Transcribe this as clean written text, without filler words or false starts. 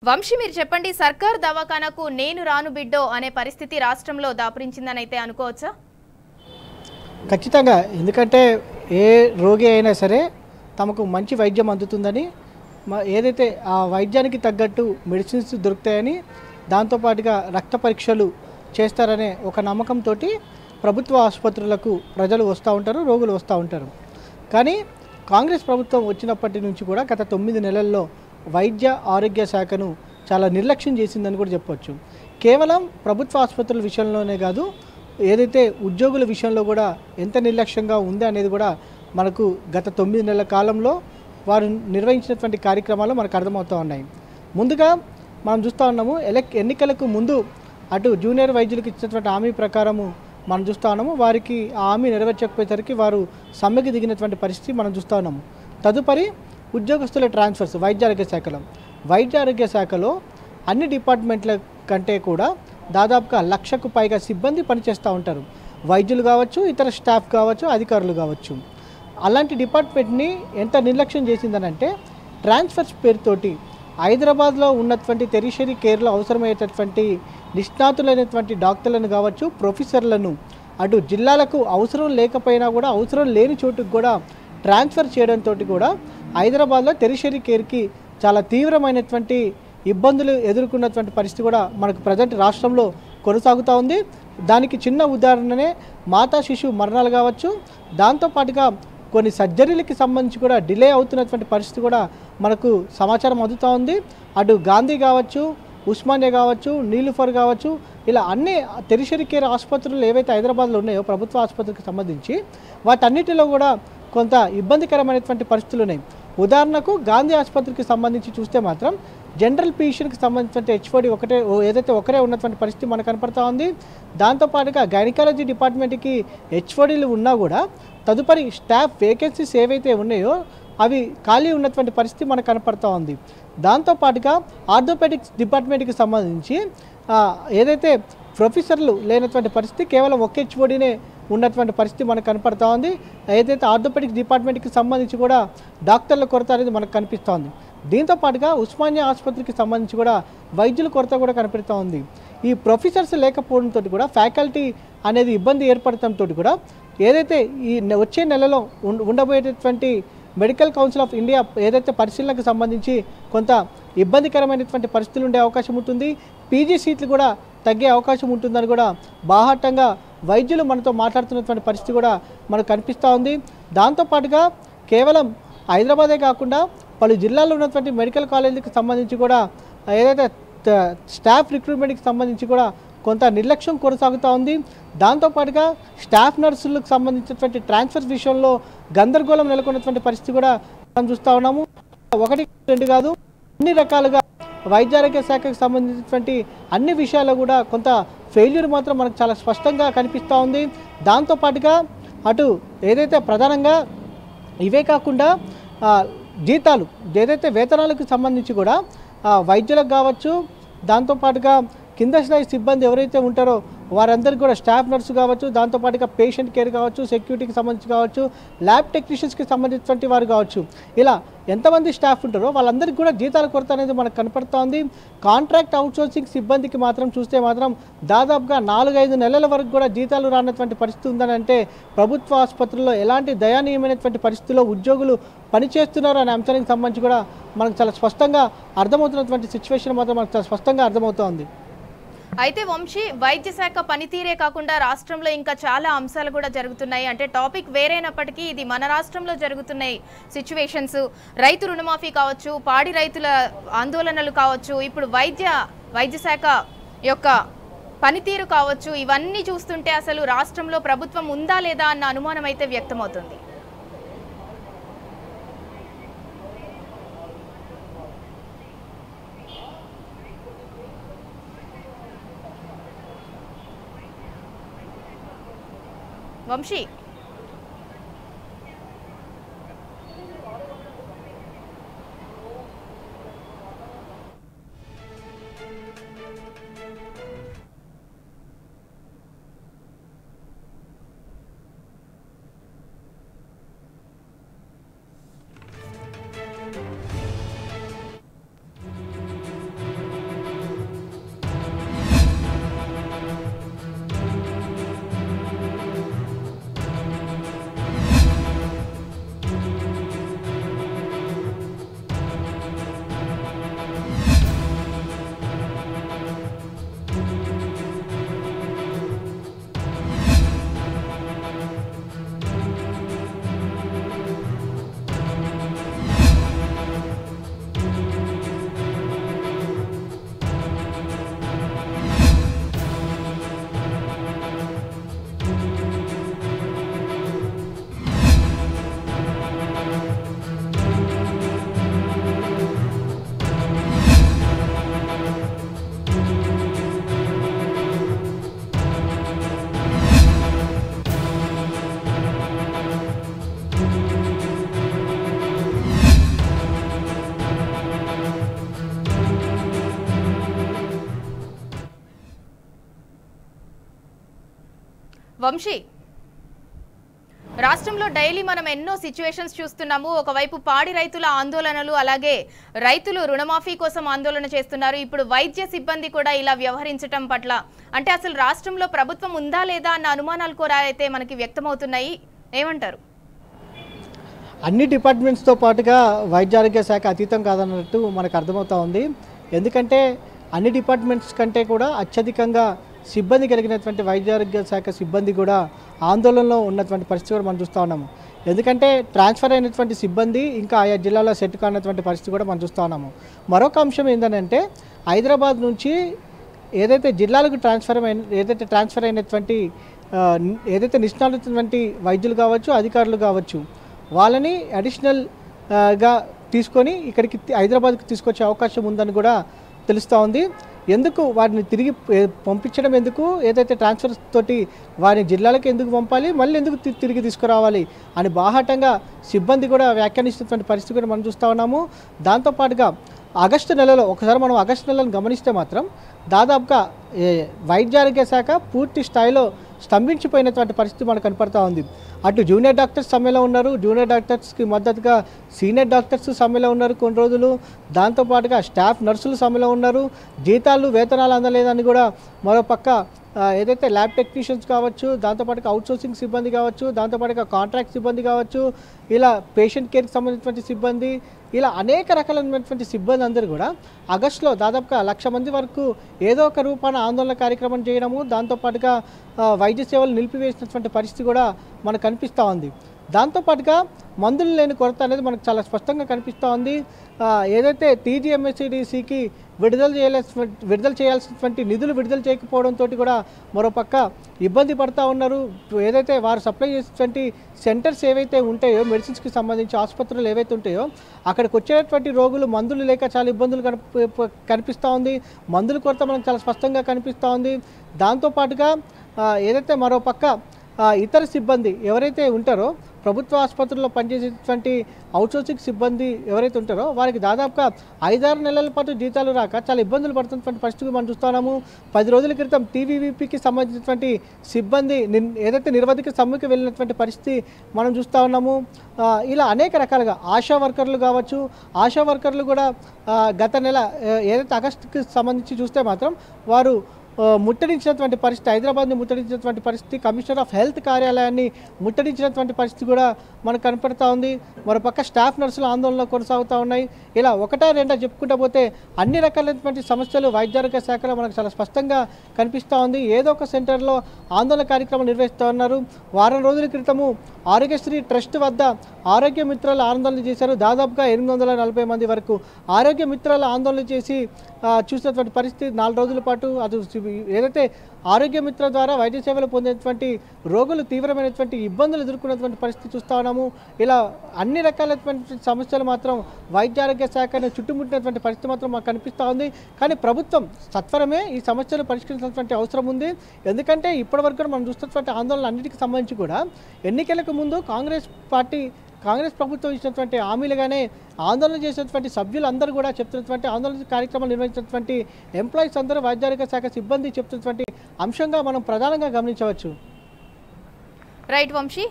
వంశీ మీరు చెప్పండి సర్కార్ దవాఖానకు నేను రాను బిడ్డో అనే పరిస్థితి రాష్ట్రంలో దాపురించిందని అయితే అనుకోవచ్చా? ఖచ్చితంగా. ఎందుకంటే ఏ రోగి అయినా సరే తమకు మంచి వైద్యం అందుతుందని ఏదైతే ఆ వైద్యానికి తగ్గట్టు మెడిసిన్స్ దొరుకుతాయని దాంతో పాటుగా రక్త పరీక్షలు చేస్తారనే ఒక నమ్మకంతో ప్రభుత్వ ఆసుపత్రులకు ప్రజలు వస్తూ ఉంటారు, రోగులు వస్తూ ఉంటారు. కానీ కాంగ్రెస్ ప్రభుత్వం వచ్చినప్పటి నుంచి కూడా గత 9 నెలల్లో వైద్య ఆరోగ్య శాఖను చాలా నిర్లక్ష్యం చేసిందని కూడా చెప్పవచ్చు. కేవలం ప్రభుత్వ ఆసుపత్రుల విషయంలోనే కాదు, ఏదైతే ఉద్యోగుల విషయంలో కూడా ఎంత నిర్లక్ష్యంగా ఉంది అనేది కూడా మనకు గత 9 నెలల కాలంలో వారు నిర్వహించినటువంటి కార్యక్రమాలు మనకు అర్థమవుతూ ఉన్నాయి. ముందుగా మనం చూస్తూ ఉన్నాము, ఎన్నికలకు ముందు అటు జూనియర్ వైద్యులకు ఇచ్చినటువంటి హామీ ప్రకారము మనం చూస్తూ ఉన్నాము, వారికి ఆ హామీ నెరవేర్చకపోయేసరికి వారు సమ్మెకి దిగినటువంటి పరిస్థితి మనం చూస్తూ ఉన్నాము. తదుపరి ఉద్యోగస్తుల ట్రాన్స్ఫర్స్ వైద్య ఆరోగ్య శాఖలో అన్ని డిపార్ట్మెంట్ల కంటే కూడా దాదాపుగా 1,00,000కు పైగా సిబ్బంది పనిచేస్తూ ఉంటారు. వైద్యులు కావచ్చు, ఇతర స్టాఫ్ కావచ్చు, అధికారులు కావచ్చు. అలాంటి డిపార్ట్మెంట్ని ఎంత నిర్లక్ష్యం చేసిందనంటే ట్రాన్స్ఫర్స్ పేరుతోటి హైదరాబాద్లో ఉన్నటువంటి టెరిషరీ కేర్లో అవసరమయ్యేటటువంటి నిష్ణాతులైనటువంటి డాక్టర్లను కావచ్చు, ప్రొఫెసర్లను అటు జిల్లాలకు అవసరం లేకపోయినా కూడా అవసరం లేని చోటుకు కూడా ట్రాన్స్ఫర్ చేయడంతో కూడా హైదరాబాద్లో టెరిషరీ కేర్కి చాలా తీవ్రమైనటువంటి ఇబ్బందులు ఎదుర్కొన్నటువంటి పరిస్థితి కూడా మనకు ప్రజెంట్ రాష్ట్రంలో కొనసాగుతూ ఉంది. దానికి చిన్న ఉదాహరణనే మాతా శిశువు మరణాలు కావచ్చు, దాంతోపాటుగా కొన్ని సర్జరీలకి సంబంధించి కూడా డిలే అవుతున్నటువంటి పరిస్థితి కూడా మనకు సమాచారం అందుతూ ఉంది. అటు గాంధీ కావచ్చు, ఉస్మానియా కావచ్చు, నీలుఫర్ కావచ్చు, ఇలా అన్ని టెరిషరీ కేర్ ఆసుపత్రులు ఏవైతే హైదరాబాద్లో ఉన్నాయో ప్రభుత్వ ఆసుపత్రికి సంబంధించి వాటన్నిటిలో కూడా కొంత ఇబ్బందికరమైనటువంటి పరిస్థితులు ఉన్నాయి. ఉదాహరణకు గాంధీ ఆసుపత్రికి సంబంధించి చూస్తే మాత్రం జనరల్ ఫిజిషియన్కి సంబంధించిన హెచ్ఓడి ఒకరే ఉన్నటువంటి పరిస్థితి మనకు కనపడతా ఉంది. దాంతోపాటుగా గైనకాలజీ డిపార్ట్మెంట్కి హెచ్ఓడీలు ఉన్నా కూడా తదుపరి స్టాఫ్ వేకెన్సీస్ ఏవైతే ఉన్నాయో అవి ఖాళీ ఉన్నటువంటి పరిస్థితి మనకు కనపడతా ఉంది. దాంతోపాటుగా ఆర్థోపెడిక్స్ డిపార్ట్మెంట్కి సంబంధించి ఏదైతే ప్రొఫెసర్లు లేనటువంటి పరిస్థితి, కేవలం ఒక హెచ్ఓడీనే ఉన్నటువంటి పరిస్థితి మనకు కనపడతా ఉంది. ఏదైతే ఆర్థోపెడిక్స్ డిపార్ట్మెంట్కి సంబంధించి కూడా డాక్టర్ల కొరత అనేది మనకు కనిపిస్తూ ఉంది. దీంతోపాటుగా ఉస్మానియా ఆసుపత్రికి సంబంధించి కూడా వైద్యుల కొరత కూడా కనిపిస్తూ ఉంది. ఈ ప్రొఫెసర్స్ లేకపోవడంతో కూడా ఫ్యాకల్టీ అనేది ఇబ్బంది ఏర్పడటంతో కూడా ఏదైతే ఈ వచ్చే నెలలో ఉండబోయేటటువంటి మెడికల్ కౌన్సిల్ ఆఫ్ ఇండియా ఏదైతే పరిశీలనకు సంబంధించి కొంత ఇబ్బందికరమైనటువంటి పరిస్థితులు ఉండే అవకాశం ఉంటుంది. పీజీ సీట్లు కూడా తగ్గే అవకాశం ఉంటుందని కూడా బాహాటంగా వైద్యులు మనతో మాట్లాడుతున్నటువంటి పరిస్థితి కూడా మనకు కనిపిస్తూ ఉంది. దాంతోపాటుగా కేవలం హైదరాబాదే కాకుండా పలు జిల్లాల్లో ఉన్నటువంటి మెడికల్ కాలేజీలకు సంబంధించి కూడా ఏదైతే స్టాఫ్ రిక్రూట్మెంట్కి సంబంధించి కూడా కొంత నిర్లక్ష్యం కొనసాగుతూ ఉంది. దాంతోపాటుగా స్టాఫ్ నర్సులకు సంబంధించినటువంటి ట్రాన్స్ఫర్స్ విషయంలో గందరగోళం నెలకొన్నటువంటి పరిస్థితి కూడా మనం చూస్తూ ఉన్నాము. 1, 2 కాదు, అన్ని రకాలుగా వైద్యారోగ్య శాఖకు సంబంధించినటువంటి అన్ని విషయాల్లో కూడా కొంత ఫెయిల్యూర్ మాత్రం మనకు చాలా స్పష్టంగా కనిపిస్తూ ఉంది. దాంతోపాటుగా అటు ఏదైతే ప్రధానంగా ఇవే కాకుండా జీతాలు ఏదైతే వేతనాలకు సంబంధించి కూడా వైద్యులకు కావచ్చు, దాంతోపాటుగా కింద స్థాయి సిబ్బంది ఎవరైతే ఉంటారో వారందరికీ కూడా స్టాఫ్ నర్సు కావచ్చు, దాంతోపాటుగా పేషెంట్ కేర్ కావచ్చు, సెక్యూరిటీకి సంబంధించి కావచ్చు, ల్యాబ్ టెక్నీషియన్స్కి సంబంధించినటువంటి వారు కావచ్చు, ఇలా ఎంతమంది స్టాఫ్ ఉంటారో వాళ్ళందరికీ కూడా జీతాల కొరత అనేది మనకు కనపడుతూ ఉంది. కాంట్రాక్ట్ అవుట్సోర్సింగ్ సిబ్బందికి మాత్రం చూస్తే మాత్రం దాదాపుగా 4-5 నెలల వరకు కూడా జీతాలు రానటువంటి పరిస్థితి ఉందని అంటే ప్రభుత్వ ఆసుపత్రుల్లో ఎలాంటి దయనీయమైనటువంటి పరిస్థితుల్లో ఉద్యోగులు పనిచేస్తున్నారు అనే అంశానికి సంబంధించి కూడా మనకు చాలా స్పష్టంగా అర్థమవుతున్నటువంటి సిచ్యువేషన్ మాత్రం మనకు చాలా స్పష్టంగా అర్థమవుతోంది. అయితే వంశీ, వైద్య శాఖ పనితీరే కాకుండా రాష్ట్రంలో ఇంకా చాలా అంశాలు కూడా జరుగుతున్నాయి. అంటే టాపిక్ వేరైనప్పటికీ ఇది మన రాష్ట్రంలో జరుగుతున్నాయి సిచ్యువేషన్స్. రైతు రుణమాఫీ కావచ్చు, పాడి రైతుల ఆందోళనలు కావచ్చు, ఇప్పుడు వైద్య శాఖ యొక్క పనితీరు కావచ్చు, ఇవన్నీ చూస్తుంటే అసలు రాష్ట్రంలో ప్రభుత్వం ఉందా లేదా అన్న అనుమానం అయితే వ్యక్తమవుతుంది. వంశీ, వంశీ, రాష్ట్రంలో డైలీ మనం ఎన్నో సిచ్యువేషన్స్ చూస్తున్నాము. ఒకవైపు పాడి రైతుల ఆందోళనలు, అలాగే రైతులు రుణమాఫీ కోసం ఆందోళన చేస్తున్నారు. ఇప్పుడు వైద్య సిబ్బంది కూడా ఇలా వ్యవహరించడం పట్ల అంటే అసలు రాష్ట్రంలో ప్రభుత్వం ఉందా లేదా అన్న అనుమానాలు కూడా అయితే మనకి వ్యక్తమవుతున్నాయి. ఏమంటారు? అన్ని డిపార్ట్మెంట్స్తో పాటుగా వైద్య ఆరోగ్య శాఖ అతీతం కాదన్నట్టు మనకు అర్థమవుతా ఉంది. ఎందుకంటే అన్ని డిపార్ట్మెంట్స్ కంటే కూడా అత్యధికంగా సిబ్బంది కలిగినటువంటి వైద్య ఆరోగ్య శాఖ సిబ్బంది కూడా ఆందోళనలో ఉన్నటువంటి పరిస్థితి కూడా మనం చూస్తూ ఉన్నాము. ఎందుకంటే ట్రాన్స్ఫర్ అయినటువంటి సిబ్బంది ఇంకా ఆయా జిల్లాలో సెట్ కానటువంటి పరిస్థితి కూడా మనం చూస్తూ ఉన్నాము. మరొక అంశం ఏంటంటే హైదరాబాద్ నుంచి ఏదైతే జిల్లాలకు ట్రాన్స్ఫర్ అయినటువంటి ఏదైతే నిష్ణాతున్నటువంటి వైద్యులు కావచ్చు, అధికారులు కావచ్చు, వాళ్ళని అడిషనల్గా తీసుకొని ఇక్కడికి హైదరాబాద్కి తీసుకొచ్చే అవకాశం ఉందని కూడా తెలుస్తూ ఉంది. ఎందుకు వారిని తిరిగి పంపించడం, ఎందుకు ఏదైతే ట్రాన్స్ఫర్స్ తోటి వారిని జిల్లాలకు ఎందుకు పంపాలి, మళ్ళీ ఎందుకు తిరిగి తీసుకురావాలి అని బాహాటంగా సిబ్బంది కూడా వ్యాఖ్యానిస్తున్నటువంటి పరిస్థితి కూడా మనం చూస్తూ ఉన్నాము. దాంతోపాటుగా ఆగస్టు నెలలో ఒకసారి మనం ఆగస్టు నెలను గమనిస్తే మాత్రం దాదాపుగా వైద్య ఆరోగ్య శాఖ పూర్తి స్థాయిలో స్తంభించిపోయినటువంటి పరిస్థితి మనకు కనపడతా ఉంది. అటు జూనియర్ డాక్టర్స్ సమ్మెలో ఉన్నారు, జూనియర్ డాక్టర్స్కి మద్దతుగా సీనియర్ డాక్టర్స్ సమ్మెలో ఉన్నారు కొన్ని రోజులు. దాంతోపాటుగా స్టాఫ్ నర్సులు సమ్మెలో ఉన్నారు. జీతాలు వేతనాలు అందలేదని కూడా మరోపక్క ఏదైతే ల్యాబ్ టెక్నీషియన్స్ కావచ్చు, దాంతోపాటుగా అవుట్సోర్సింగ్ సిబ్బంది కావచ్చు, దాంతోపాటుగా కాంట్రాక్ట్ సిబ్బంది కావచ్చు, ఇలా పేషెంట్ కేర్కి సంబంధించినటువంటి సిబ్బంది, ఇలా అనేక రకాలైనటువంటి సిబ్బంది అందరూ కూడా ఆగస్టులో దాదాపుగా 1,00,000 మంది వరకు ఏదో ఒక రూపాన ఆందోళన కార్యక్రమం చేయడము, దాంతోపాటుగా వైద్య సేవలు నిలిపివేసినటువంటి పరిస్థితి కూడా మనకు కనిపిస్తూ ఉంది. దాంతోపాటుగా మందులు లేని కొరత అనేది మనకు చాలా స్పష్టంగా కనిపిస్తూ ఉంది. ఏదైతే TGMSCDCకి విడుదల చేయాల్సినటువంటి నిధులు విడుదల చేయకపోవడంతో కూడా మరోపక్క ఇబ్బంది పడుతూ ఉన్నారు. ఏదైతే వారు సప్లై చేసేటువంటి సెంటర్స్ ఏవైతే ఉంటాయో, మెడిసిన్స్కి సంబంధించి ఆసుపత్రులు ఏవైతే ఉంటాయో, అక్కడికి వచ్చేటువంటి రోగులు మందులు లేక చాలా ఇబ్బందులు కనిపిస్తూ ఉంది. మందుల కొరత మనకు చాలా స్పష్టంగా కనిపిస్తూ ఉంది. దాంతోపాటుగా ఏదైతే మరోపక్క ఇతర సిబ్బంది ఎవరైతే ఉంటారో, ప్రభుత్వ ఆసుపత్రుల్లో పనిచేసేటువంటి అవుట్సోర్సింగ్ సిబ్బంది ఎవరైతే ఉంటారో వారికి దాదాపుగా 5-6 నెలల పాటు జీతాలు రాక చాలా ఇబ్బందులు పడుతున్నటువంటి పరిస్థితి మనం చూస్తున్నాము. 10 రోజుల క్రితం TVVPకి సంబంధించినటువంటి సిబ్బంది ఏదైతే నిరవధిక సమ్మెకి వెళ్ళినటువంటి పరిస్థితి మనం చూస్తూ ఉన్నాము. ఇలా అనేక రకాలుగా ఆశా వర్కర్లు కావచ్చు, ఆశా వర్కర్లు కూడా గత నెల ఏదైతే ఆగస్టుకి సంబంధించి చూస్తే మాత్రం వారు ముట్టడించినటువంటి పరిస్థితి, హైదరాబాద్ని ముట్టడించినటువంటి పరిస్థితి, కమిషనర్ ఆఫ్ హెల్త్ కార్యాలయాన్ని ముట్టడించినటువంటి పరిస్థితి కూడా మనకు కనపడుతూ ఉంది. మరోపక్క స్టాఫ్ నర్సులు ఆందోళనలో కొనసాగుతూ ఉన్నాయి. ఇలా ఒకటా రెండా చెప్పుకుంటూ పోతే అన్ని రకాలైనటువంటి సమస్యలు వైద్య ఆరోగ్య శాఖలో మనకు చాలా స్పష్టంగా కనిపిస్తూ ఉంది. ఏదో ఒక సెంటర్లో ఆందోళన కార్యక్రమం నిర్వహిస్తూ ఉన్నారు. వారం రోజుల క్రితము ఆరోగ్యశ్రీ ట్రస్ట్ వద్ద ఆరోగ్య మిత్రాలు ఆందోళన చేశారు. దాదాపుగా 840 మంది వరకు ఆరోగ్య మిత్రాలు ఆందోళన చేసి చూసినటువంటి పరిస్థితి. 4 రోజుల పాటు అది ఏదైతే ఆరోగ్య మిత్ర ద్వారా వైద్య సేవలు పొందేటువంటి రోగులు తీవ్రమైనటువంటి ఇబ్బందులు ఎదుర్కొన్నటువంటి పరిస్థితి చూస్తూ ఉన్నాము. ఇలా అన్ని రకాలైనటువంటి సమస్యలు మాత్రం వైద్య ఆరోగ్య శాఖను చుట్టుముట్టినటువంటి పరిస్థితి మాత్రం మాకు కనిపిస్తూ ఉంది. కానీ ప్రభుత్వం సత్వరమే ఈ సమస్యలు పరిష్కరించాల్సినటువంటి అవసరం ఉంది. ఎందుకంటే ఇప్పటివరకు మనం చూస్తున్నటువంటి ఆందోళన అన్నిటికీ సంబంధించి కూడా ఎన్నికలకు ముందు కాంగ్రెస్ ప్రభుత్వం ఇచ్చినటువంటి హామీలుగానే ఆందోళన చేసినటువంటి సభ్యులందరూ కూడా చెప్తున్నటువంటి ఆందోళన కార్యక్రమాలు నిర్వహించినటువంటి ఎంప్లాయీస్ అందరూ వైద్య ఆరోగ్య శాఖ సిబ్బంది చెప్తున్నటువంటి అంశంగా మనం ప్రధానంగా గమనించవచ్చు. రైట్ వంశీ.